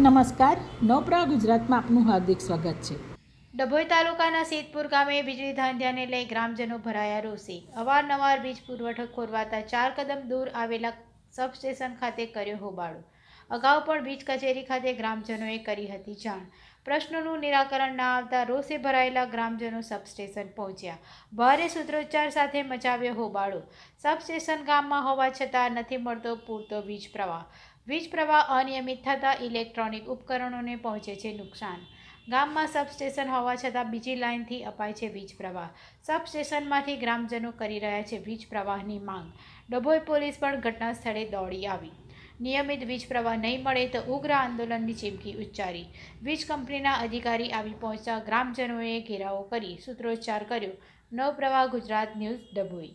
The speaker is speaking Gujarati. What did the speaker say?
નમસ્કાર, નવપ્રવાહ ગુજરાતમાં આપનું હાર્દિક સ્વાગત છે. ડભોઈ તાલુકાના સિદ્ધપુર ગામે વીજળી ધાંધિયાને લઈ ગ્રામજનો ભરાયા રોષે. અવારનવાર વીજ પુરવઠો ખોરવાતા 4 કદમ દૂર આવેલા સબસ્ટેશન ખાતે કર્યો હોબાળો. અગાઉ પણ વીજ કચેરી ખાતે ગ્રામજનોએ કરી હતી જાણ. પ્રશ્નોનું નિરાકરણ ના આવતા રોષે ભરાયેલા ગ્રામજનો સબસ્ટેશન પહોંચ્યા. ભારે સૂત્રોચ્ચાર સાથે મચાવ્યો હોબાળો. સબસ્ટેશન ગામમાં હોવા છતાં નથી મળતો પૂરતો વીજ પ્રવાહ. વીજ પ્રવાહ અનિયમિત થતાં ઇલેક્ટ્રોનિક ઉપકરણોને પહોંચે છે નુકસાન. ગામમાં સબસ્ટેશન હોવા છતાં બીજી લાઇનથી અપાય છે વીજ પ્રવાહ. સબસ્ટેશનમાંથી ગ્રામજનો કરી રહ્યા છે વીજ પ્રવાહની માંગ. ડભોઈ પોલીસ પણ ઘટના સ્થળે દોડી આવી. નિયમિત વીજ પ્રવાહ નહીં મળે તો ઉગ્ર આંદોલનની ચીમકી ઉચ્ચારી. વીજ કંપનીના અધિકારી આવી પહોંચતા ગ્રામજનોએ ઘેરાવો કરી સૂત્રોચ્ચાર કર્યો. નવપ્રવાહ ગુજરાત ન્યૂઝ ડભોઈ.